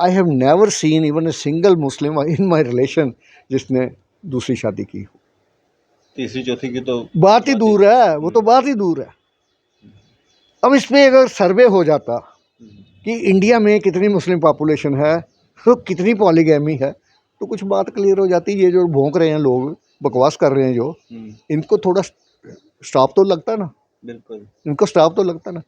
I have never seen even a single Muslim in my relation जिसने दूसरी शादी की हो। तीसरी चौथी की तो बात ही दूर है, वो तो बात ही दूर है। अब इस पे अगर सर्वे हो जाता कि इंडिया में कितनी मुस्लिम पॉपुलेशन है तो कितनी पॉलीगैमी है, तो कुछ बात क्लियर हो जाती। ये जो भौंक रहे हैं लोग, बकवास कर रहे हैं जो, इनको थोड़ा स्टॉप तो लगता ना, बिल्कुल इनको स्टॉप तो लगता ना।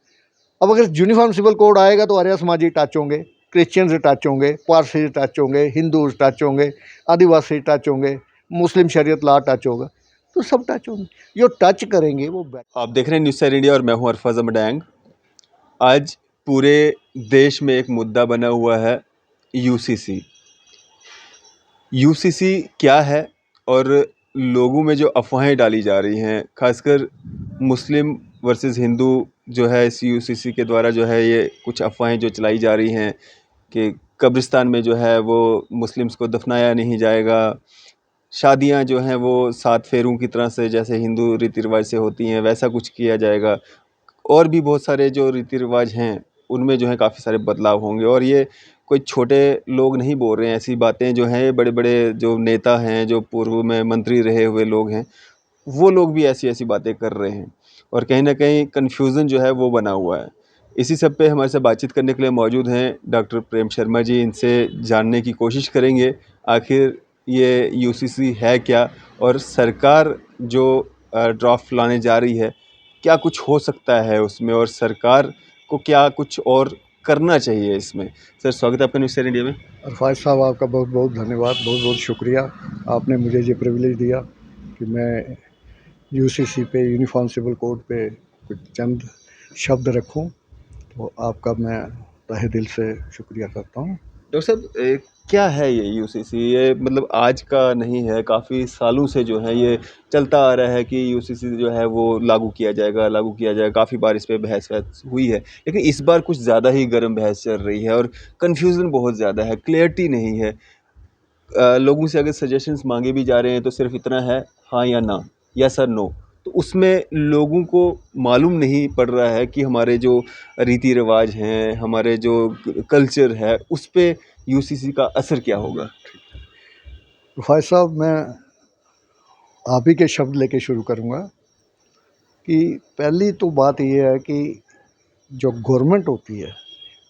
अब अगर यूनिफॉर्म सिविल कोड आएगा तो आर्य समाजी टच होंगे, क्रिश्चियंस टच होंगे, पारसी टच होंगे, हिंदूज टच होंगे, आदिवासी टच होंगे, मुस्लिम शरीयत लॉ टच होगा, तो सब टच होंगे। जो टच करेंगे वो आप देख रहे हैं न्यूज़ सैर इंडिया और मैं हूं अरफाज अमडैंग। आज पूरे देश में एक मुद्दा बना हुआ है यूसीसी। यूसीसी क्या है और लोगों में जो अफवाहें डाली जा रही हैं, खासकर मुस्लिम वर्सेस हिंदू जो है, इस यूसीसी के द्वारा जो है ये कुछ अफवाहें जो चलाई जा रही हैं कि कब्रिस्तान में जो है वो मुस्लिम्स को दफनाया नहीं जाएगा, शादियां जो हैं वो 7 फेरों की तरह से जैसे हिंदू रीति रिवाज से होती हैं वैसा कुछ किया जाएगा, और भी बहुत सारे जो रीति रिवाज हैं उनमें जो है काफ़ी सारे बदलाव होंगे। और ये कोई छोटे लोग नहीं बोल रहे हैं, ऐसी बातें जो हैं बड़े बड़े जो नेता हैं, जो पूर्व में मंत्री रहे हुए लोग हैं, वो लोग भी ऐसी ऐसी बातें कर रहे हैं और कहीं ना कहीं कन्फ्यूज़न जो है वो बना हुआ है। इसी सब पे हमारे साथ बातचीत करने के लिए मौजूद हैं डॉक्टर प्रेम शर्मा जी। इनसे जानने की कोशिश करेंगे आखिर ये यूसीसी है क्या, और सरकार जो ड्राफ्ट लाने जा रही है क्या कुछ हो सकता है उसमें, और सरकार को क्या कुछ और करना चाहिए इसमें। सर, स्वागत है आपका न्यूज़ सैर इंडिया में। अरफाज साहब, आपका बहुत बहुत धन्यवाद, बहुत बहुत शुक्रिया। आपने मुझे ये प्रिविलेज दिया कि मैं यूसीसी पे, यूनिफॉर्म सिविल कोड पे कुछ चंद शब्द रखूं, तो आपका मैं तहे दिल से शुक्रिया करता हूं। डॉक्टर साहब, क्या है ये यूसीसी? ये मतलब आज का नहीं है, काफ़ी सालों से जो है ये चलता आ रहा है कि यूसीसी जो है वो लागू किया जाएगा, लागू किया जाएगा। काफ़ी बार इस पे बहस वहस हुई है, लेकिन इस बार कुछ ज़्यादा ही गर्म बहस चल रही है और कन्फ्यूज़न बहुत ज़्यादा है, क्लियरिटी नहीं है। लोगों से अगर सजेशंस मांगे भी जा रहे हैं तो सिर्फ इतना है हाँ या ना, यस और नो। तो उसमें लोगों को मालूम नहीं पड़ रहा है कि हमारे जो रीति रिवाज हैं, हमारे जो कल्चर है, उस पे यूसीसी का असर क्या होगा। अरफाज साहब, मैं आप ही के शब्द लेके शुरू करूंगा कि पहली तो बात यह है कि जो गवर्नमेंट होती है,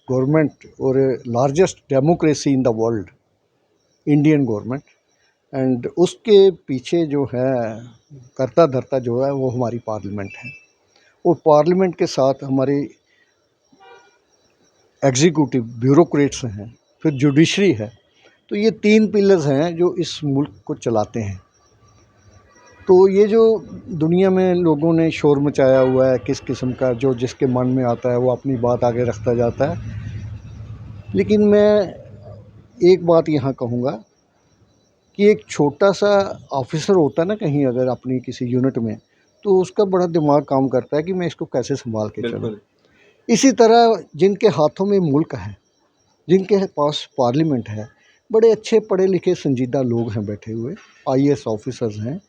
गवर्नमेंट और largest democracy in the world, Indian government, and उसके पीछे जो है करता धरता जो है वो हमारी पार्लियामेंट है। और पार्लियामेंट के साथ हमारी एग्जीक्यूटिव ब्यूरोक्रेट्स हैं, फिर जुडिशरी है। तो ये 3 पिलर्स हैं जो इस मुल्क को चलाते हैं। तो ये जो दुनिया में लोगों ने शोर मचाया हुआ है किस किस्म का, जो जिसके मन में आता है वो अपनी बात आगे रखता जाता है। लेकिन मैं एक बात यहाँ कहूँगा कि एक छोटा सा ऑफिसर होता है ना कहीं, अगर अपनी किसी यूनिट में, तो उसका बड़ा दिमाग काम करता है कि मैं इसको कैसे संभाल के चलूँ। इसी तरह जिनके हाथों में मुल्क है, जिनके पास पार्लियामेंट है, बड़े अच्छे पढ़े लिखे संजीदा लोग हैं बैठे हुए, आईएएस ऑफिसर्स हैं,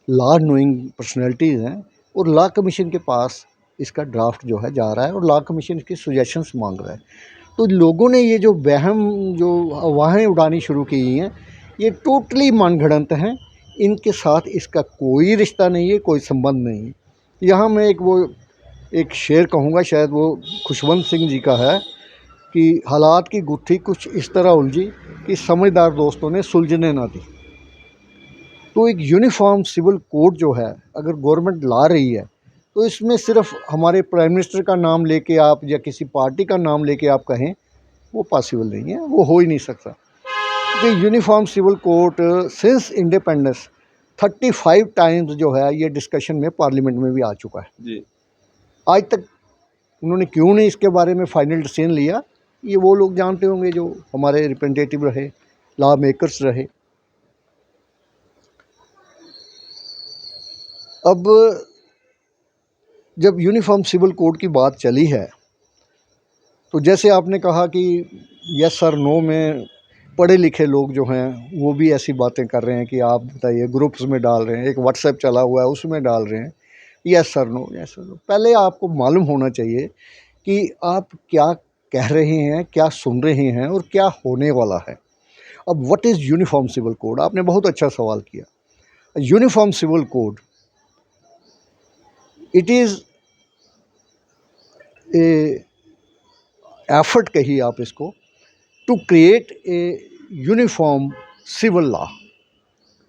लॉ नोइंग पर्सनैलिटीज़ हैं, और लॉ कमीशन के पास इसका ड्राफ्ट जो है जा रहा है और लॉ कमीशन इसकी सजेशंस मांग रहा है। तो लोगों ने ये जो वहम, जो अफवाहें उड़ानी शुरू की हैं, ये टोटली मनगढ़ंत हैं। इनके साथ इसका कोई रिश्ता नहीं है, कोई संबंध नहीं है। यहाँ मैं एक शेर कहूँगा, शायद वो खुशवंत सिंह जी का है कि हालात की गुत्थी कुछ इस तरह उलझी कि समझदार दोस्तों ने सुलझने ना दी। तो एक यूनिफॉर्म सिविल कोड जो है अगर गवर्नमेंट ला रही है, तो इसमें सिर्फ हमारे प्राइम मिनिस्टर का नाम लेके आप या किसी पार्टी का नाम लेके आप कहें, वो पॉसिबल नहीं है, वो हो ही नहीं सकता। क्योंकि uniform civil code since independence 35 times जो है ये डिस्कशन में पार्लियामेंट में भी आ चुका है जी। आज तक। उन्होंने क्यों नहीं इसके बारे में फाइनल डिसीजन लिया, ये वो लोग जानते होंगे जो हमारे रिप्रेजेंटेटिव रहे, लॉ मेकर्स रहे। अब जब यूनिफॉर्म सिविल कोड की बात चली है, तो जैसे आपने कहा कि यस और नो में पढ़े लिखे लोग जो हैं वो भी ऐसी बातें कर रहे हैं कि आप बताइए, ग्रुप्स में डाल रहे हैं, एक व्हाट्सएप चला हुआ है उसमें डाल रहे हैं यस और नो, यस और नो। पहले आपको मालूम होना चाहिए कि आप क्या कह रहे हैं, क्या सुन रहे हैं और क्या होने वाला है। अब what is uniform civil code? आपने बहुत अच्छा सवाल किया। Uniform civil code, it is a effort कहिए आप इसको, to create a uniform civil law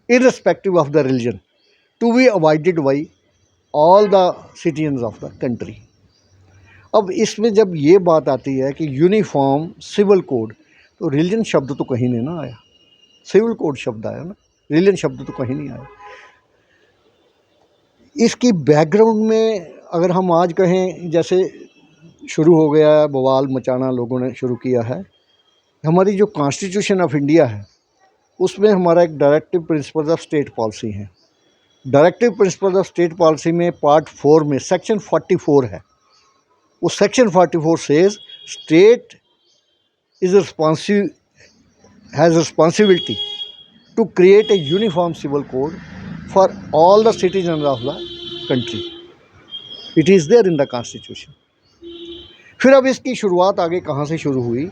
irrespective of the religion, to be abided by all the citizens of the country. अब इसमें जब ये बात आती है कि यूनिफॉर्म सिविल कोड, तो रिलीजन शब्द तो कहीं नहीं ना आया, सिविल कोड शब्द आया ना, रिलीजन शब्द तो कहीं नहीं आया। इसकी बैकग्राउंड में अगर हम आज कहें, जैसे शुरू हो गया है बवाल मचाना, लोगों ने शुरू किया है। हमारी जो कॉन्स्टिट्यूशन ऑफ इंडिया है उसमें हमारा एक directive principles of state policy है। Directive principles of state policy में पार्ट 4 में सेक्शन 44 है। वो section 44 says state is has responsibility to create a uniform civil code for all the citizen of the country. It is there in the constitution. फिर अब इसकी शुरुआत आगे कहाँ से शुरू हुई?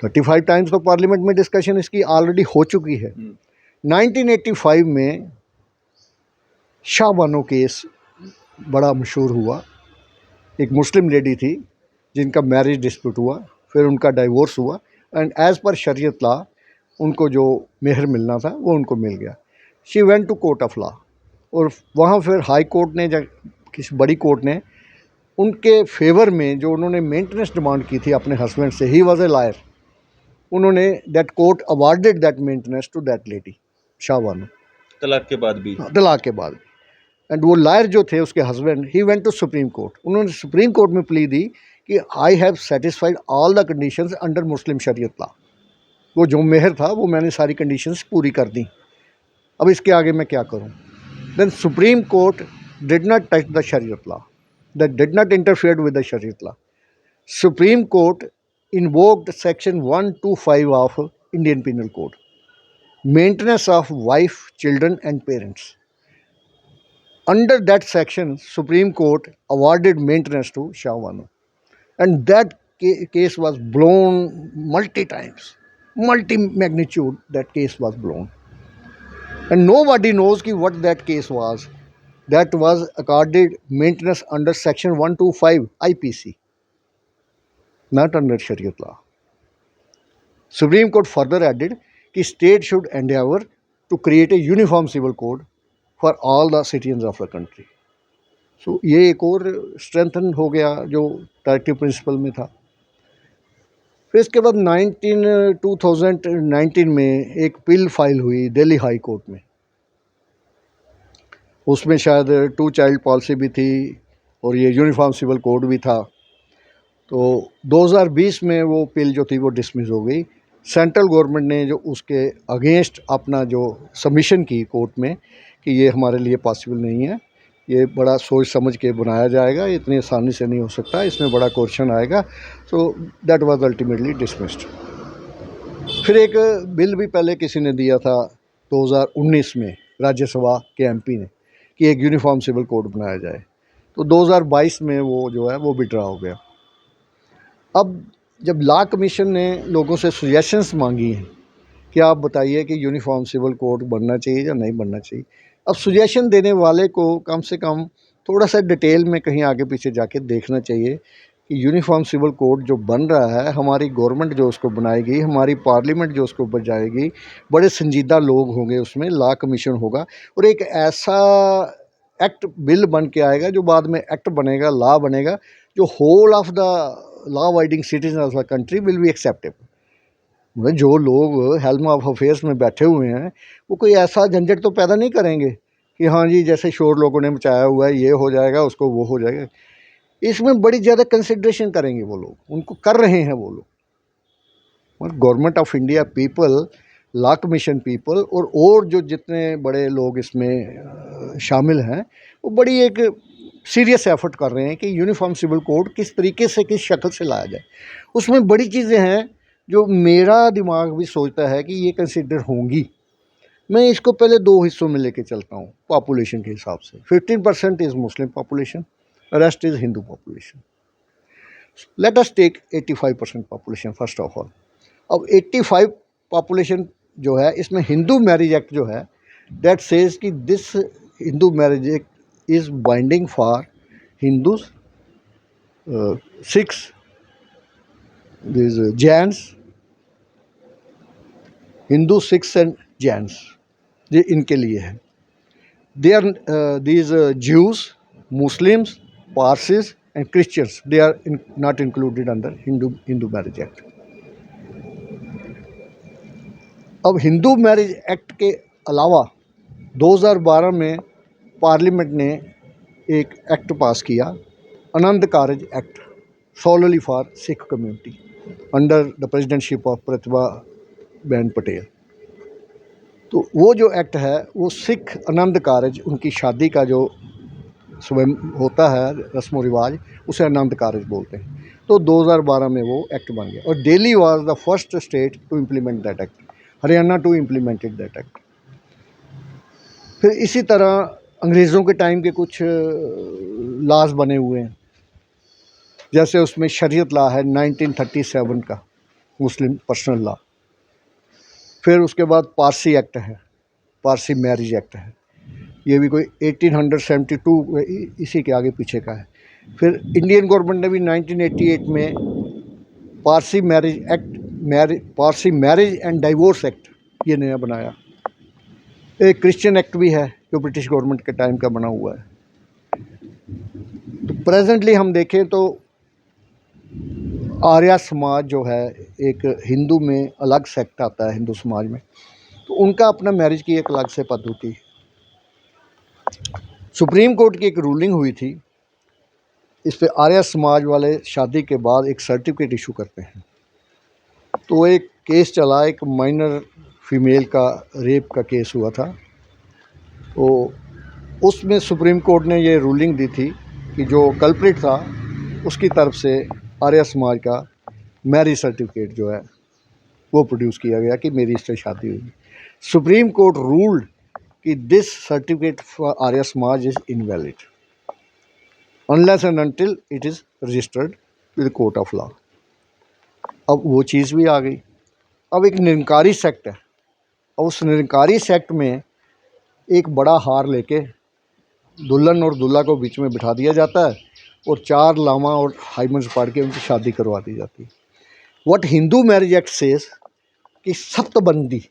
35 टाइम्स तो पार्लियामेंट में डिस्कशन इसकी ऑलरेडी हो चुकी है। 1985 में शाहबानो केस बड़ा मशहूर हुआ। एक मुस्लिम लेडी थी जिनका मैरिज डिस्प्यूट हुआ, फिर उनका डाइवोर्स हुआ एंड एज़ पर शरीयत लॉ उनको जो मेहर मिलना था वो उनको मिल गया। She went to court of law, और वहाँ फिर हाई कोर्ट ने, जब किसी बड़ी कोर्ट ने उनके फेवर में जो उन्होंने मेंटेनेंस डिमांड की थी अपने हस्बैंड से, ही वॉज ए लायर, उन्होंने that court awarded that maintenance to that lady Shahbano, तलाक के बाद भी। तलाक के बाद। एंड वो लायर जो थे उसके husband, he went to supreme court, उन्होंने सुप्रीम कोर्ट में प्ली दी कि I have satisfied all the conditions under Muslim Shariat law. वो जो मेहर था वो मैंने सारी कंडीशंस पूरी कर दी, अब इसके आगे मैं क्या करूं? Then Supreme Court did not touch the Shariat law, that did not interfere with the Shariat law. Supreme Court invoked section 125 of Indian Penal Code, maintenance of wife, children and parents. Under that section, Supreme Court awarded maintenance to Shahbano, and that case was blown multi times, multi magnitude. That case was blown, and nobody knows what that case was. That was accorded maintenance under section 125 IPC, not under Shariat law. Supreme Court further added कि state should endeavor to create a uniform civil code for all the citizens of the country. So ये एक और strengthen हो गया जो directive principle में था। फिर इसके बाद 2019 में एक पिल फाइल हुई दिल्ली हाई कोर्ट में। उसमें शायद 2 चाइल्ड पॉलिसी भी थी और ये यूनिफॉर्म सिविल कोड भी था। तो 2020 में वो पिल जो थी वो डिसमिस हो गई। सेंट्रल गवर्नमेंट ने जो उसके अगेंस्ट अपना जो सबमिशन की कोर्ट में कि ये हमारे लिए पॉसिबल नहीं है, ये बड़ा सोच समझ के बनाया जाएगा, इतनी आसानी से नहीं हो सकता, इसमें बड़ा क्वेश्चन आएगा। So that was ultimately dismissed. फिर एक बिल भी पहले किसी ने दिया था 2019 में, राज्यसभा के एमपी ने, कि एक यूनिफॉर्म सिविल कोड बनाया जाए। तो 2022 में वो जो है वो विड्रॉ हो गया। अब जब लॉ कमीशन ने लोगों से सजेशंस मांगी हैं कि आप बताइए कि यूनिफॉर्म सिविल कोड बनना चाहिए या नहीं बनना चाहिए, अब सजेशन देने वाले को कम से कम थोड़ा सा डिटेल में कहीं आगे पीछे जाके देखना चाहिए कि यूनिफॉर्म सिविल कोड जो बन रहा है, हमारी गवर्नमेंट जो उसको बनाएगी, हमारी पार्लियामेंट जो उसको बजाएगी, बड़े संजीदा लोग होंगे उसमें, लॉ कमीशन होगा और एक ऐसा एक्ट बिल बन के आएगा जो बाद में एक्ट बनेगा, लॉ बनेगा, जो whole of the law abiding citizen of the country will be acceptable. जो लोग हेल्म ऑफ अफेयर्स में बैठे हुए हैं वो कोई ऐसा झंझट तो पैदा नहीं करेंगे कि हाँ जी जैसे शोर लोगों ने मचाया हुआ है, ये हो जाएगा, उसको वो हो जाएगा। इसमें बड़ी ज़्यादा कंसिड्रेशन करेंगे वो लोग, उनको कर रहे हैं वो लोग, government of India people, law commission people और जो जितने बड़े लोग इसमें शामिल हैं वो बड़ी एक सीरियस एफर्ट कर रहे हैं कि यूनिफॉर्म सिविल कोड किस तरीके से, किस शक्ल से लाया जाए। उसमें बड़ी चीज़ें हैं जो मेरा दिमाग भी सोचता है कि ये कंसिडर होंगी। मैं इसको पहले 2 हिस्सों में लेके चलता हूँ पॉपुलेशन के हिसाब से। 15% is Muslim population, rest is Hindu population. Let us take 85% population first of all. अब 85 पॉपुलेशन जो है, इसमें हिंदू मैरिज एक्ट जो है दैट सेज कि this Hindu marriage act is binding for Hindus, Sikhs, this Jains, Hindu, Sikhs and Jains, ये इनके लिए है। They are these Jews, Muslims, Parsis and Christians, they are not included under Hindu marriage act. अब हिंदू मैरिज एक्ट के अलावा 2012 में पार्लियामेंट ने एक एक्ट पास किया, Anand Karaj Act, solely for Sikh community under the presidentship of Pratibha बहन पटेल। तो वो जो एक्ट है वो सिख आनंद कारज, उनकी शादी का जो स्वयं होता है रस्म व रिवाज, उसे आनंद कारज बोलते हैं। तो 2012 में वो एक्ट बन गया और Delhi was the first state to implement that act, Haryana too implemented that act. फिर इसी तरह अंग्रेज़ों के टाइम के कुछ लॉज बने हुए हैं, जैसे उसमें शरीयत लॉ है 1937 का, मुस्लिम पर्सनल लॉ। फिर उसके बाद पारसी एक्ट है, पारसी मैरिज एक्ट है, ये भी कोई 1872 इसी के आगे पीछे का है। फिर इंडियन गवर्नमेंट ने भी 1988 में Parsi marriage act, Parsi marriage and divorce act ये नया बनाया। एक क्रिश्चियन एक्ट भी है जो ब्रिटिश गवर्नमेंट के टाइम का बना हुआ है। तो प्रेजेंटली हम देखें तो आर्या समाज जो है, एक हिंदू में अलग सेक्ट आता है हिंदू समाज में, तो उनका अपना मैरिज की एक अलग से पद्धति है। सुप्रीम कोर्ट की एक रूलिंग हुई थी, इस पे आर्या समाज वाले शादी के बाद एक सर्टिफिकेट इशू करते हैं। तो एक केस चला, एक माइनर फीमेल का रेप का केस हुआ था, तो उसमें सुप्रीम कोर्ट ने ये रूलिंग दी थी कि जो कल्प्रिट था उसकी तरफ से आर्या समाज का मैरिज सर्टिफिकेट जो है वो प्रोड्यूस किया गया कि मेरी इससे शादी हुई। सुप्रीम कोर्ट रूल्ड कि दिस सर्टिफिकेट फॉर आर्या समाज is invalid unless and until it is registered with court of law. अब वो चीज़ भी आ गई। अब एक निरंकारी सेक्ट है, और उस निरंकारी सेक्ट में एक बड़ा हार लेके दुल्हन और दूल्हा को बीच में बिठा दिया जाता है और 4 लामा और हाइमन्स पढ़ के उनकी शादी करवा दी जाती है। What Hindu marriage Act says कि सप्तबंदी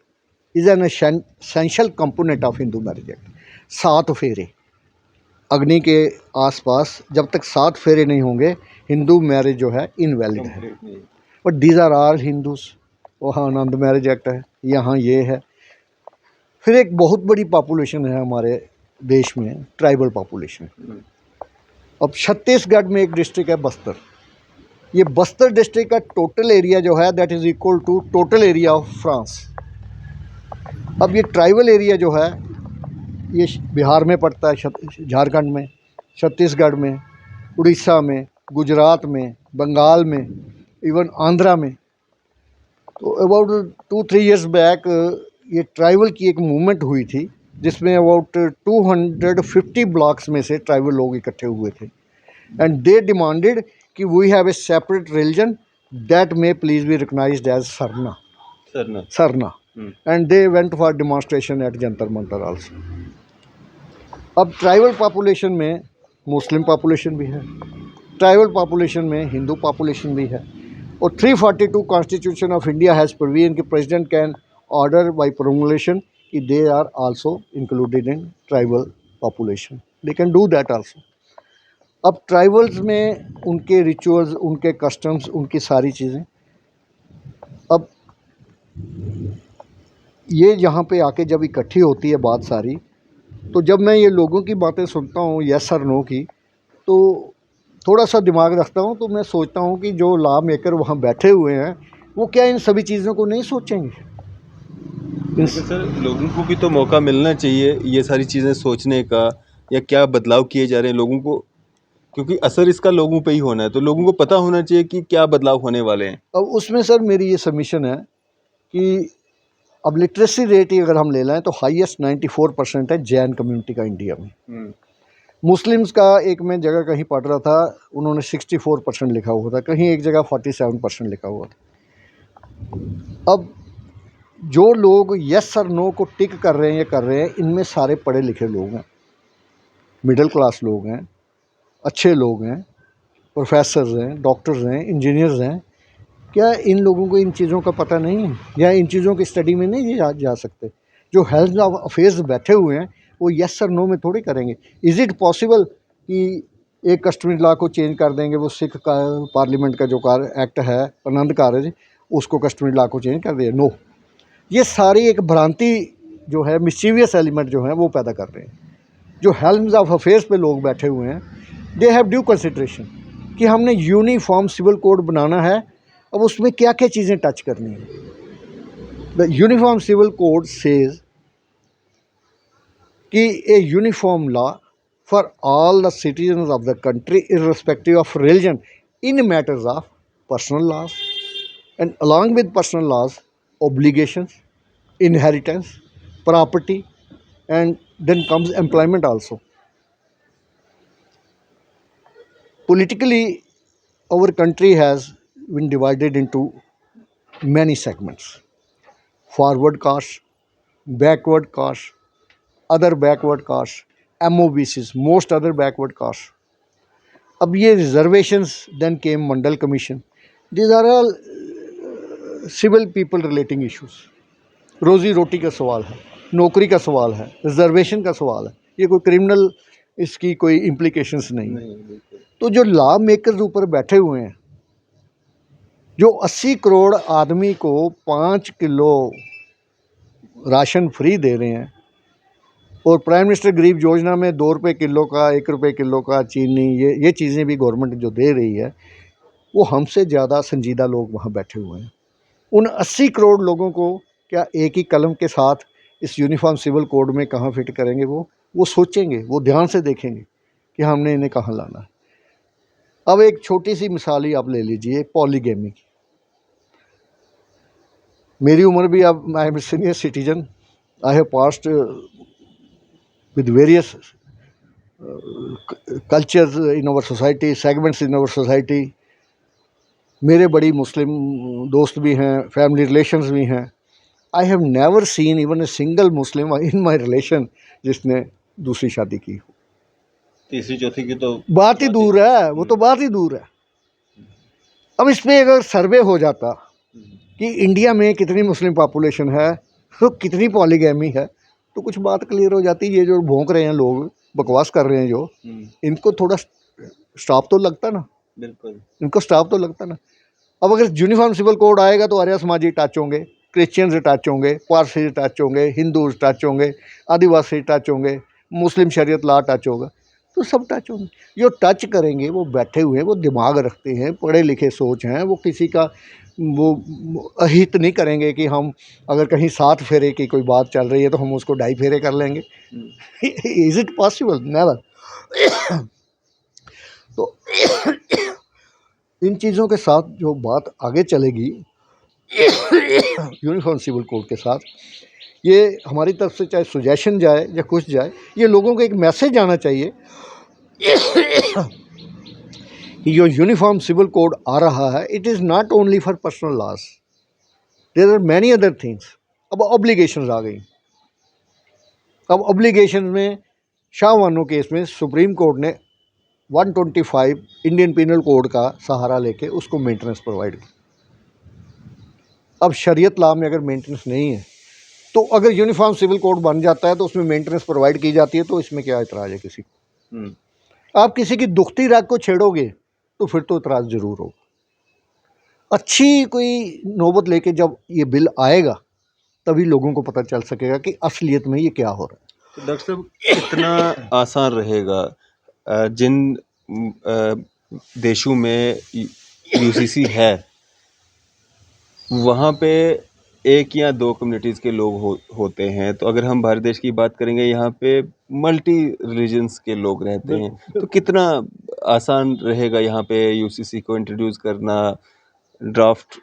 is an essential component of Hindu marriage Act. 7 फेरे अग्नि के आसपास, जब तक 7 फेरे नहीं होंगे हिंदू मैरिज जो है इनवैलिड है। But these are all Hindus. वहाँ आनंद मैरिज एक्ट है, यहाँ ये है। फिर एक बहुत बड़ी पॉपुलेशन है हमारे देश में, ट्राइबल पॉपुलेशन। अब छत्तीसगढ़ में एक डिस्ट्रिक्ट है बस्तर। ये बस्तर डिस्ट्रिक्ट का टोटल एरिया जो है that is equal to total area of France. अब ये ट्राइबल एरिया जो है ये बिहार में पड़ता है, झारखंड में, छत्तीसगढ़ में, उड़ीसा में, गुजरात में, बंगाल में, इवन आंध्रा में। तो अबाउट 2-3 ईयर्स बैक ये ट्राइबल की एक मूवमेंट हुई थी जिसमें अबाउट 250 ब्लॉक्स में से ट्राइबल लोग इकट्ठे हुए थे एंड दे डिमांडेड कि we have a separate religion that may please be recognised as Sarna and they went for demonstration at Jantar Mantar also. अब ट्राइबल पॉपुलेशन में मुस्लिम पॉपुलेशन भी है, ट्राइबल पॉपुलेशन में हिंदू पॉपुलेशन भी है, और 342 constitution of India has provision कि president can order by promulgation कि they are also included in tribal population, they can do that also. अब ट्राइबल्स में उनके रिचुअल्स, उनके कस्टम्स, उनकी सारी चीज़ें, अब ये यहाँ पे आके जब इकट्ठी होती है बात सारी, तो जब मैं ये लोगों की बातें सुनता हूँ यस और नो की, तो थोड़ा सा दिमाग रखता हूँ, तो मैं सोचता हूँ कि जो लॉ मेकर वहाँ बैठे हुए हैं वो क्या इन सभी चीज़ों को नहीं सोचेंगे? सर, लोगों को भी तो मौका मिलना चाहिए ये सारी चीज़ें सोचने का, या क्या बदलाव किए जा रहे हैं लोगों को, क्योंकि असर इसका लोगों पे ही होना है, तो लोगों को पता होना चाहिए कि क्या बदलाव होने वाले हैं। अब उसमें सर मेरी ये सबमिशन है कि अब लिटरेसी रेट ही अगर हम ले लें तो हाईएस्ट 94% है जैन कम्युनिटी का इंडिया में। मुस्लिम्स का एक मैं जगह कहीं पढ़ रहा था, उन्होंने 64% लिखा हुआ था, कहीं एक जगह 47% लिखा हुआ था। अब जो लोग यस और नो को टिक कर रहे हैं या कर रहे हैं, इनमें सारे पढ़े लिखे लोग हैं, मिडिल क्लास लोग हैं, अच्छे लोग हैं, प्रोफेसर्स हैं, डॉक्टर्स हैं, इंजीनियर्स हैं। क्या इन लोगों को इन चीज़ों का पता नहीं है या इन चीज़ों की स्टडी में नहीं जा सकते? जो हेल्थ अफेयर्स बैठे हुए हैं वो यस और नो में थोड़ी करेंगे। इज़ इट पॉसिबल कि एक कस्टमरी लॉ को चेंज कर देंगे, वो सिख का पार्लियामेंट का जो एक्ट है आनंद कारज, उसको कस्टमरी लॉ को चेंज कर दिया? नो। ये सारी एक भ्रांति जो है, मिस्चीवियस एलिमेंट जो है वो पैदा कर रहे हैं। जो हेल्म्स ऑफ अफेयर्स पे लोग बैठे हुए हैं, दे हैव ड्यू कंसिडरेशन कि हमने यूनिफॉर्म सिविल कोड बनाना है, अब उसमें क्या क्या चीज़ें टच करनी है। The uniform civil code says कि a uniform law for all the citizens of the country irrespective of religion in matters of personal laws and along with personal laws obligations, inheritance, property, and then comes employment also. Politically, our country has been divided into many segments: forward caste, backward caste, other backward caste, MOBCs, most other backward caste. अब ये reservations, then came Mandal Commission. These are all civil people relating issues. रोज़ी रोटी का सवाल है, नौकरी का सवाल है, रिजर्वेशन का सवाल है, ये कोई क्रिमिनल इसकी कोई इम्प्लीकेशंस नहीं है। तो जो लॉ मेकर्स ऊपर बैठे हुए हैं, जो 80 करोड़ आदमी को 5 किलो राशन फ्री दे रहे हैं, और प्राइम मिनिस्टर गरीब योजना में 2 रुपये किलो का, 1 रुपये किलो का चीनी, ये चीज़ें भी गवर्नमेंट जो दे रही है, वो हमसे ज़्यादा संजीदा लोग वहाँ बैठे हुए हैं। उन 80 करोड़ लोगों को क्या एक ही कलम के साथ इस यूनिफॉर्म सिविल कोड में कहाँ फिट करेंगे? वो सोचेंगे, वो ध्यान से देखेंगे कि हमने इन्हें कहाँ लाना है। अब एक छोटी सी मिसाल ही आप ले लीजिए पॉलीगैमी की। मेरी उम्र भी, अब I am senior citizen, I have passed with various cultures in our society, segments in our society. मेरे बड़ी मुस्लिम दोस्त भी हैं, फैमिली रिलेशंस भी हैं। I have never seen even a single Muslim in my relation जिसने दूसरी शादी की हो। तीसरी चौथी की तो बात ही दूर है, वो तो बात ही दूर है। अब इस पे अगर सर्वे हो जाता कि इंडिया में कितनी मुस्लिम पॉपुलेशन है, तो कितनी पॉलीगैमी है, तो कुछ बात क्लियर हो जाती। ये जो भौंक रहे हैं लोग, बकवास कर रहे हैं जो, इनको थोड़ा स्टॉप तो लगता ना। बिल्कुल, इनको स्टॉप तो लगता ना। अब अगर यूनिफॉर्म सिविल कोड आएगा तो आर्य समाजी टच होंगे, क्रिश्चियंस टच होंगे, पारसी टच होंगे, हिंदूज टच होंगे, आदिवासी टच होंगे, मुस्लिम शरीयत लॉ टच होगा, तो सब टच होंगे। जो टच करेंगे वो बैठे हुए हैं, वो दिमाग रखते हैं, पढ़े लिखे सोच हैं, वो किसी का वो अहित नहीं करेंगे कि हम अगर कहीं 7 फेरे की कोई बात चल रही है तो हम उसको 2.5 फेरे कर लेंगे। Is it possible? नेवर। तो इन चीज़ों के साथ जो बात आगे चलेगी यूनिफॉर्म सिविल कोड के साथ, ये हमारी तरफ से चाहे सुजेशन जाए या कुछ जाए, ये लोगों को एक मैसेज आना चाहिए कि जो यूनिफॉर्म सिविल कोड आ रहा है, it is not only for personal laws, there are many other things. अब ऑब्लिगेशंस आ गई। अब ऑब्लिगेशन में शाहवानो केस में सुप्रीम कोर्ट ने 125 इंडियन पिनल कोड का सहारा लेके उसको मेंटेनेंस प्रोवाइड की। अब शरीयत लॉ में अगर मेंटेनेंस नहीं है, तो अगर यूनिफॉर्म सिविल कोड बन जाता है तो उसमें मेंटेनेंस प्रोवाइड की जाती है, तो इसमें क्या इतराज़ है किसी को? आप किसी की दुखती राग को छेड़ोगे तो फिर तो इतराज़ ज़रूर होगा। अच्छी कोई नौबत लेके जब ये बिल आएगा तभी लोगों को पता चल सकेगा कि असलियत में ये क्या हो रहा है। तो डॉक्टर साहब, कितना आसान रहेगा जिन देशों में यूसीसी है, वहाँ पे 1 या 2 कम्युनिटीज़ के लोग होते हैं, तो अगर हम भारत देश की बात करेंगे, यहाँ पे मल्टी रिलीजन्स के लोग रहते हैं, तो कितना आसान रहेगा यहाँ पे यूसीसी को इंट्रोड्यूस करना, ड्राफ्ट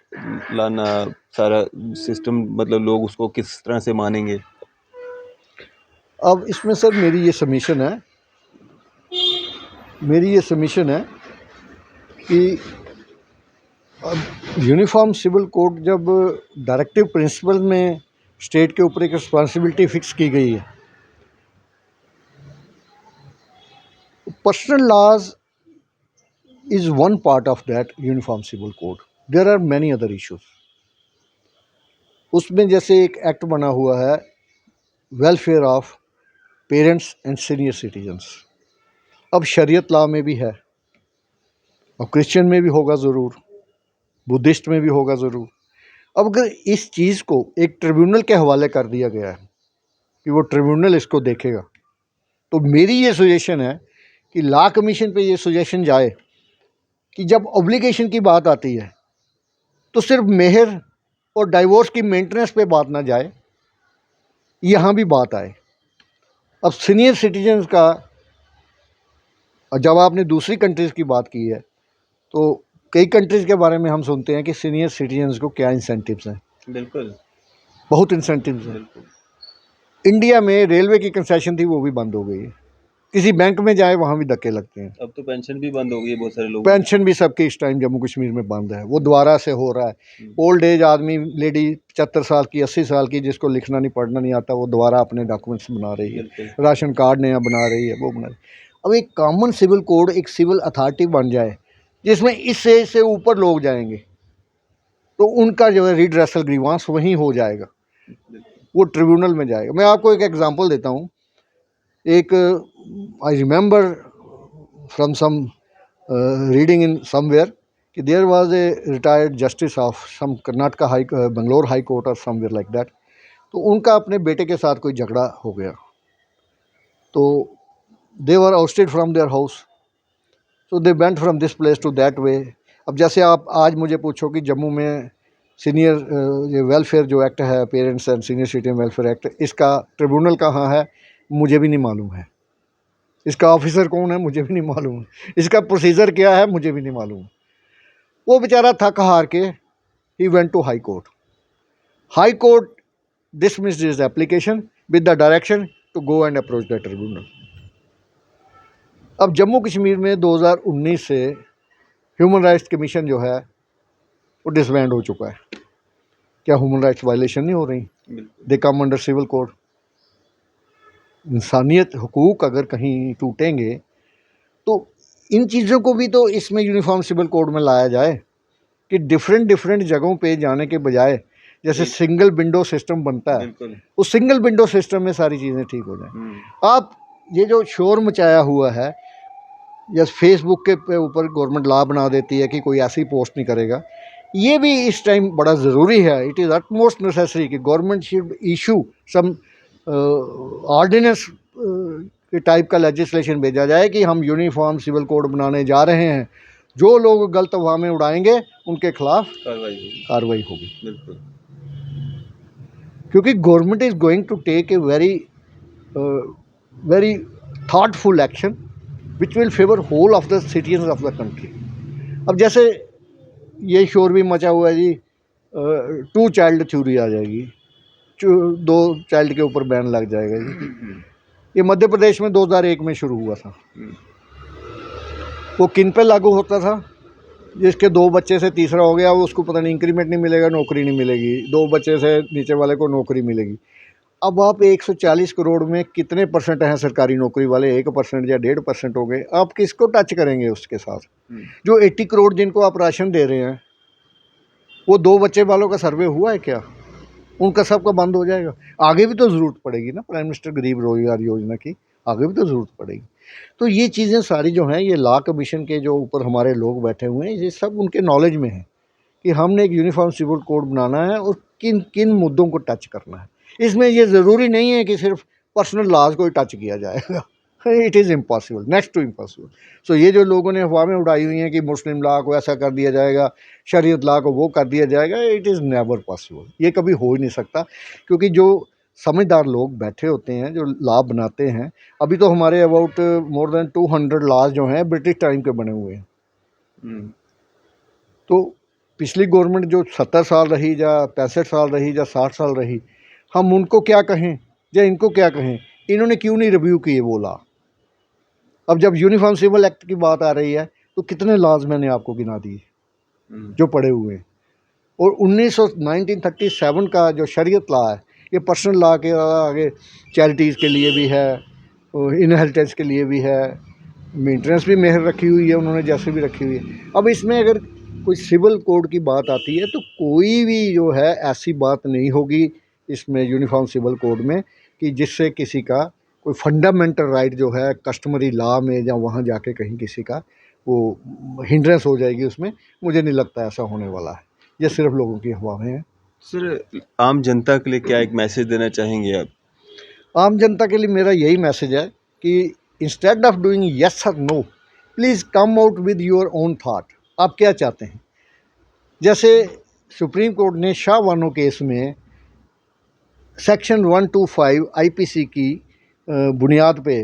लाना, सारा सिस्टम, मतलब लोग उसको किस तरह से मानेंगे? अब इसमें सर मेरी ये सबमिशन है मेरी ये सबमिशन है कि अब यूनिफॉर्म सिविल कोड जब डायरेक्टिव प्रिंसिपल में स्टेट के ऊपर एक रिस्पॉन्सिबिलिटी फिक्स की गई है, personal laws is one part of that uniform civil code. There are many other issues. उसमें जैसे एक एक्ट बना हुआ है welfare of parents and senior citizens. अब शरीयत लॉ में भी है, और क्रिश्चियन में भी होगा ज़रूर, बुद्धिस्ट में भी होगा ज़रूर। अब अगर इस चीज़ को एक ट्रिब्यूनल के हवाले कर दिया गया है कि वो ट्रिब्यूनल इसको देखेगा, तो मेरी ये सजेशन है कि लॉ कमीशन पे ये सजेशन जाए कि जब ऑब्लिगेशन की बात आती है तो सिर्फ मेहर और डाइवोर्स की मेंटेनेंस पे बात ना जाए, यहाँ भी बात आए। अब सीनियर सिटीजन्स का, और जब आपने दूसरी कंट्रीज़ की बात की है तो कई कंट्रीज़ के बारे में हम सुनते हैं कि सीनियर सिटीजन्स को क्या इंसेंटिव्स हैं। बिल्कुल, बहुत इंसेंटिव्स हैं। बिल्कुल। इंडिया में रेलवे की कंसेशन थी, वो भी बंद हो गई है। किसी बैंक में जाए वहाँ भी धक्के लगते हैं। अब तो पेंशन भी बंद हो गई है बहुत सारे लोगों की। पेंशन भी सबके इस टाइम जम्मू कश्मीर में बंद है, वो दोबारा से हो रहा है। ओल्ड एज आदमी, लेडी 75 साल की, 80 साल की, जिसको लिखना नहीं पढ़ना नहीं आता, वो दोबारा अपने डॉक्यूमेंट्स बना रही है, बिल्कुल। राशन कार्ड नया बना रही है, वो बना रही है। अब एक कॉमन सिविल कोड, एक सिविल अथॉरिटी बन जाए जिसमें इससे से ऊपर लोग जाएंगे, तो उनका जो है रिड्रेसल ग्रीवांस वहीं हो जाएगा, वो ट्रिब्यूनल में जाएगा। मैं आपको एक एग्जांपल देता हूँ। एक I remember from some reading in somewhere कि there was a retired justice of some Karnataka high, Bangalore high court और समवेयर लाइक दैट। तो उनका अपने बेटे के साथ कोई झगड़ा हो गया, तो they were ousted from their house, so they went from this place to that way. अब जैसे आप आज मुझे पूछो कि जम्मू में सीनियर ये वेलफेयर जो एक्ट है, parents and senior citizen welfare act, इसका ट्रिब्यूनल कहाँ है मुझे भी नहीं मालूम है, इसका ऑफिसर कौन है मुझे भी नहीं मालूम है, इसका प्रोसीजर क्या है मुझे भी नहीं मालूम। वो बेचारा थक हार के he went to high court. High court dismissed his application with the direction to go and approach the tribunal. अब जम्मू कश्मीर में 2019 से ह्यूमन राइट्स कमीशन जो है वो डिसबैंड हो चुका है। क्या ह्यूमन राइट्स वायलेशन नहीं हो रही? दे कम अंडर सिविल कोड। इंसानियत हुकूक अगर कहीं टूटेंगे तो इन चीज़ों को भी तो इसमें यूनिफॉर्म सिविल कोड में लाया जाए कि डिफरेंट जगहों पे जाने के बजाय जैसे सिंगल विंडो सिस्टम बनता है, उस सिंगल विंडो सिस्टम में सारी चीज़ें ठीक हो जाएं। आप ये जो शोर मचाया हुआ है, या फेसबुक के ऊपर गवर्नमेंट लॉ बना देती है कि कोई ऐसी पोस्ट नहीं करेगा, ये भी इस टाइम बड़ा ज़रूरी है। इट इज़ अटमोस्ट नेसेसरी कि government should issue some ordinance के टाइप का लेजिस्लेशन भेजा जाए कि हम यूनिफॉर्म सिविल कोड बनाने जा रहे हैं, जो लोग गलत हवा में उड़ाएंगे उनके खिलाफ कार्रवाई होगी। बिल्कुल, क्योंकि government is going to take a very thoughtful action which will favour whole of the citizen of the country. अब जैसे ये शोर भी मचा हुआ है जी, 2 चाइल्ड थ्योरी आ जाएगी, 2 चाइल्ड के ऊपर बैन लग जाएगा जी। ये मध्य प्रदेश में 2001 में शुरू हुआ था। वो किन पे लागू होता था? जिसके 2 बच्चे से तीसरा हो गया, वो उसको पता नहीं इंक्रीमेंट नहीं मिलेगा, नौकरी नहीं मिलेगी, 2 बच्चे से नीचे वाले को नौकरी मिलेगी। अब आप 140 करोड़ में कितने परसेंट हैं सरकारी नौकरी वाले? 1% या 1.5% हो गए। आप किसको टच करेंगे उसके साथ? जो 80 करोड़ जिनको आप राशन दे रहे हैं, वो 2 बच्चे वालों का सर्वे हुआ है क्या? उनका सबका बंद हो जाएगा। आगे भी तो ज़रूरत पड़ेगी ना प्राइम मिनिस्टर गरीब रोजगार योजना की, आगे भी तो ज़रूरत पड़ेगी। तो ये चीज़ें सारी जो हैं, ये लॉ कमीशन के जो ऊपर हमारे लोग बैठे हुए हैं, ये सब उनके नॉलेज में है कि हमने एक यूनिफॉर्म सिविल कोड बनाना है और किन किन मुद्दों को टच करना है। इसमें ये ज़रूरी नहीं है कि सिर्फ पर्सनल लॉज को ही टच किया जाएगा। It is impossible, next to impossible. So ये जो लोगों ने अफवाहें उड़ाई हुई हैं कि मुस्लिम लॉ को ऐसा कर दिया जाएगा, शरीयत लॉ को वो कर दिया जाएगा, इट इज़ नेवर पॉसिबल। ये कभी हो ही नहीं सकता, क्योंकि जो समझदार लोग बैठे होते हैं, जो लॉ बनाते हैं, अभी तो हमारे अबाउट मोर देन 200 लॉज जो हैं ब्रिटिश टाइम के बने हुए हैं। तो पिछली गवर्नमेंट जो 70 साल रही, या 65 साल रही, या 60 साल रही, हम उनको क्या कहें या इनको क्या कहें? इन्होंने क्यों नहीं रिव्यू किए वो लॉ? अब जब यूनिफॉर्म सिविल एक्ट की बात आ रही है तो कितने लॉज मैंने आपको गिना दिए जो पड़े हुए हैं। और 1937 का जो शरीयत लॉ है, ये पर्सनल लॉ के आगे चैरिटीज़ के लिए भी है, इनहेरिटेंस के लिए भी है, मेंटेनेंस भी मेहर रखी हुई है उन्होंने जैसे भी रखी हुई है। अब इसमें अगर कोई सिविल कोड की बात आती है तो कोई भी जो है ऐसी बात नहीं होगी इसमें यूनिफॉर्म सिविल कोड में कि जिससे किसी का कोई फंडामेंटल राइट जो है कस्टमरी लॉ में या वहाँ जाके कहीं किसी का वो हिंड्रेंस हो जाएगी उसमें। मुझे नहीं लगता ऐसा होने वाला है, ये सिर्फ लोगों की अफवाहें हैं। सर, आम जनता के लिए क्या एक मैसेज देना चाहेंगे आप? आम जनता के लिए मेरा यही मैसेज है कि इंस्टेड ऑफ डूइंग यस और no, please come out with your own thought. आप क्या चाहते हैं? जैसे सुप्रीम कोर्ट ने शाह बानो केस में सेक्शन 125 आईपीसी की बुनियाद पे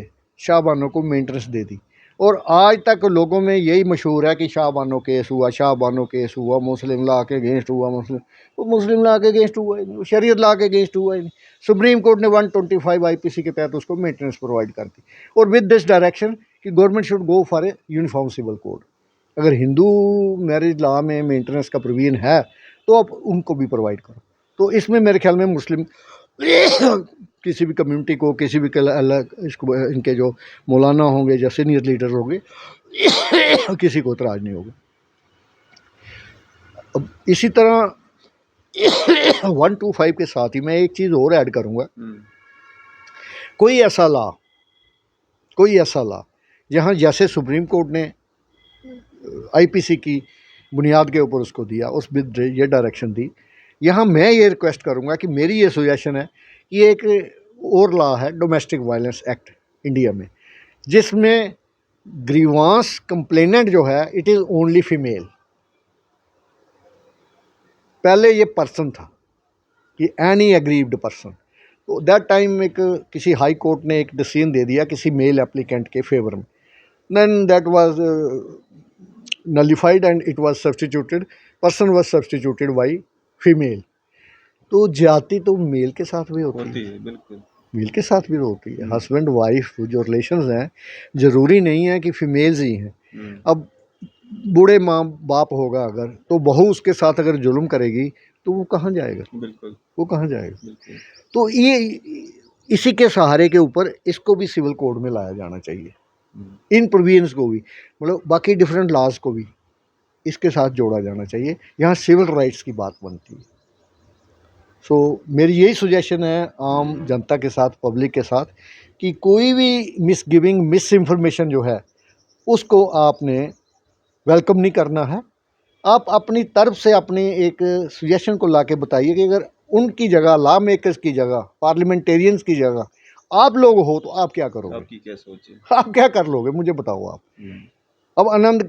शाह बानो को मेंटेनेंस दे दी, और आज तक लोगों में यही मशहूर है कि शाह बानो केस हुआ, शाह बानो केस हुआ, मुस्लिम लॉ के अगेंस्ट हुआ, मुस्लिम लॉ के अगेंस्ट हुआ ही नहीं, शरीयत लॉ के अगेंस्ट हुआ ही नहीं। सुप्रीम कोर्ट ने 125 आईपीसी के तहत उसको मेंटेनेंस प्रोवाइड कर दी, और विद दिस डायरेक्शन कि government should go for a uniform civil code. अगर हिंदू मैरिज लॉ में मेंटेनेंस का प्रोविजन है तो आप उनको भी प्रोवाइड करो। तो इसमें मेरे ख्याल में मुस्लिम किसी भी कम्युनिटी को, किसी भी अलग इसको, इनके जो मौलाना होंगे या सीनियर लीडर होंगे किसी को इतराज़ नहीं होगा। अब इसी तरह 125 के साथ ही मैं एक चीज़ और ऐड करूँगा, कोई ऐसा लॉ जहाँ जैसे सुप्रीम कोर्ट ने आईपीसी की बुनियाद के ऊपर उसको दिया, उस ये डायरेक्शन दी, यहाँ मैं ये रिक्वेस्ट करूँगा कि मेरी ये सजेशन है कि एक और लॉ है डोमेस्टिक वायलेंस एक्ट इंडिया में, जिसमें ग्रीवांस कंप्लेनेंट जो है इट इज़ ओनली फीमेल। पहले ये पर्सन था कि एनी एग्रीव्ड पर्सन, तो दैट टाइम एक किसी हाई कोर्ट ने एक डिसीजन दे दिया किसी मेल एप्लीकेंट के फेवर में, then that was nullified and it was substituted, person was substituted by female. तो जाति तो मेल के साथ भी होती है, बिल्कुल मेल के साथ भी होती है। हस्बैंड वाइफ जो रिलेशंस हैं ज़रूरी नहीं है कि फीमेल्स ही हैं। अब बूढ़े माँ बाप होगा अगर, तो बहू उसके साथ अगर जुल्म करेगी तो वो कहाँ जाएगा? बिल्कुल वो कहाँ जाएगा? तो ये इसी के सहारे के ऊपर इसको भी सिविल कोड में लाया जाना चाहिए, इन प्रोविजंस को भी, मतलब बाकी डिफरेंट लॉज को भी इसके साथ जोड़ा जाना चाहिए। यहाँ सिविल राइट्स की बात बनती है। सो मेरी यही सजेशन है आम जनता के साथ, पब्लिक के साथ, कि कोई भी मिसगिविंग, मिस इन्फॉर्मेशन जो है उसको आपने वेलकम नहीं करना है। आप अपनी तरफ से अपनी एक सजेशन को लाके बताइए कि अगर उनकी जगह, लॉ मेकर्स की जगह, पार्लियामेंटेरियंस की जगह आप लोग हो तो आप क्या करोगे? आपकी क्या सोच है? आप क्या कर लोगे, मुझे बताओ आप। अब आनंद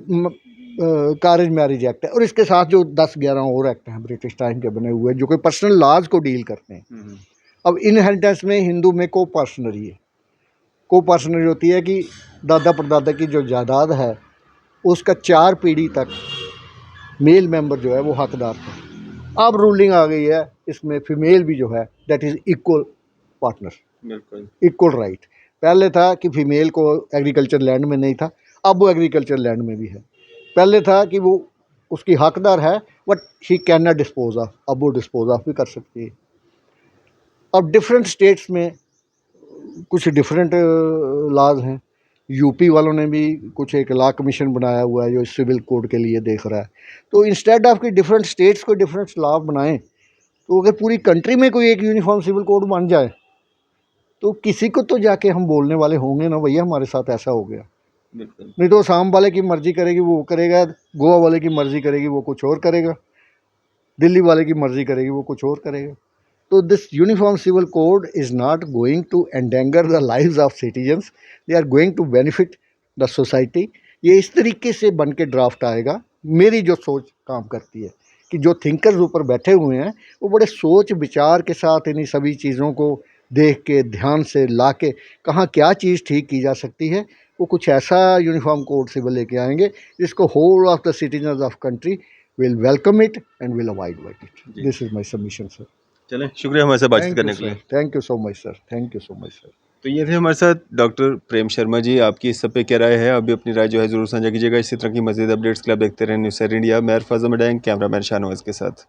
कारज मैरिज एक्ट है, और इसके साथ जो 10-11 और एक्ट हैं ब्रिटिश टाइम के बने हुए जो कोई पर्सनल लॉज को डील करते हैं। अब इनहेरिटेंस में हिंदू में को पार्सनरी है। को पार्सनरी होती है कि दादा परदादा की जो जायदाद है उसका 4 पीढ़ी तक मेल मेंबर जो है वो हकदार था। अब रूलिंग आ गई है इसमें फीमेल भी जो है दैट इज़ इक्वल पार्टनर, बिल्कुल इक्वल राइट। पहले था कि फीमेल को एग्रीकल्चर लैंड में नहीं था, अब वो एग्रीकल्चर लैंड में भी है। पहले था कि वो उसकी हकदार है but she can not dispose of, अब वो डिस्पोज ऑफ भी कर सकती है। अब डिफरेंट स्टेट्स में कुछ डिफरेंट लॉज हैं। यूपी वालों ने भी कुछ एक लॉ कमीशन बनाया हुआ है जो सिविल कोड के लिए देख रहा है। तो इंस्टेड ऑफ कि डिफरेंट स्टेट्स को डिफरेंट लॉ बनाएं, तो अगर पूरी कंट्री में कोई एक यूनिफॉर्म सिविल कोड बन जाए तो किसी को तो जाके हम बोलने वाले होंगे ना, भैया हमारे साथ ऐसा हो गया। नहीं तो शाम वाले की मर्जी करेगी वो करेगा, गोवा वाले की मर्जी करेगी वो कुछ और करेगा, दिल्ली वाले की मर्जी करेगी वो कुछ और करेगा। तो this uniform civil code is not going to endanger the lives of citizens, they are going to benefit the society. ये इस तरीके से बन के ड्राफ्ट आएगा। मेरी जो सोच काम करती है कि जो थिंकर्स ऊपर बैठे हुए हैं वो बड़े सोच विचार के साथ इन्हीं सभी चीज़ों को देख के, ध्यान से ला के, कहाँ क्या चीज़ ठीक की जा सकती है, वो कुछ ऐसा यूनिफॉर्म कोड सिविल लेके आएंगे जिसको whole of the citizens of country will welcome it and will avoid by it. This is my submission sir. चलें, शुक्रिया हमारे साथ बातचीत करने के लिए। Thank you so much sir, thank you so much sir. तो ये थे हमारे साथ डॉक्टर प्रेम शर्मा जी। आपकी इस सब पे क्या राय है? आप भी अपनी राय जो है ज़रूर साझा कीजिएगा। इसी तरह की मज़ीद अपडेट्स के लिए आप देखते रहें न्यूज़ सैर इंडिया। मैं अरफाज़ अहमद, कैमरामैन शाहनवाज़ के साथ।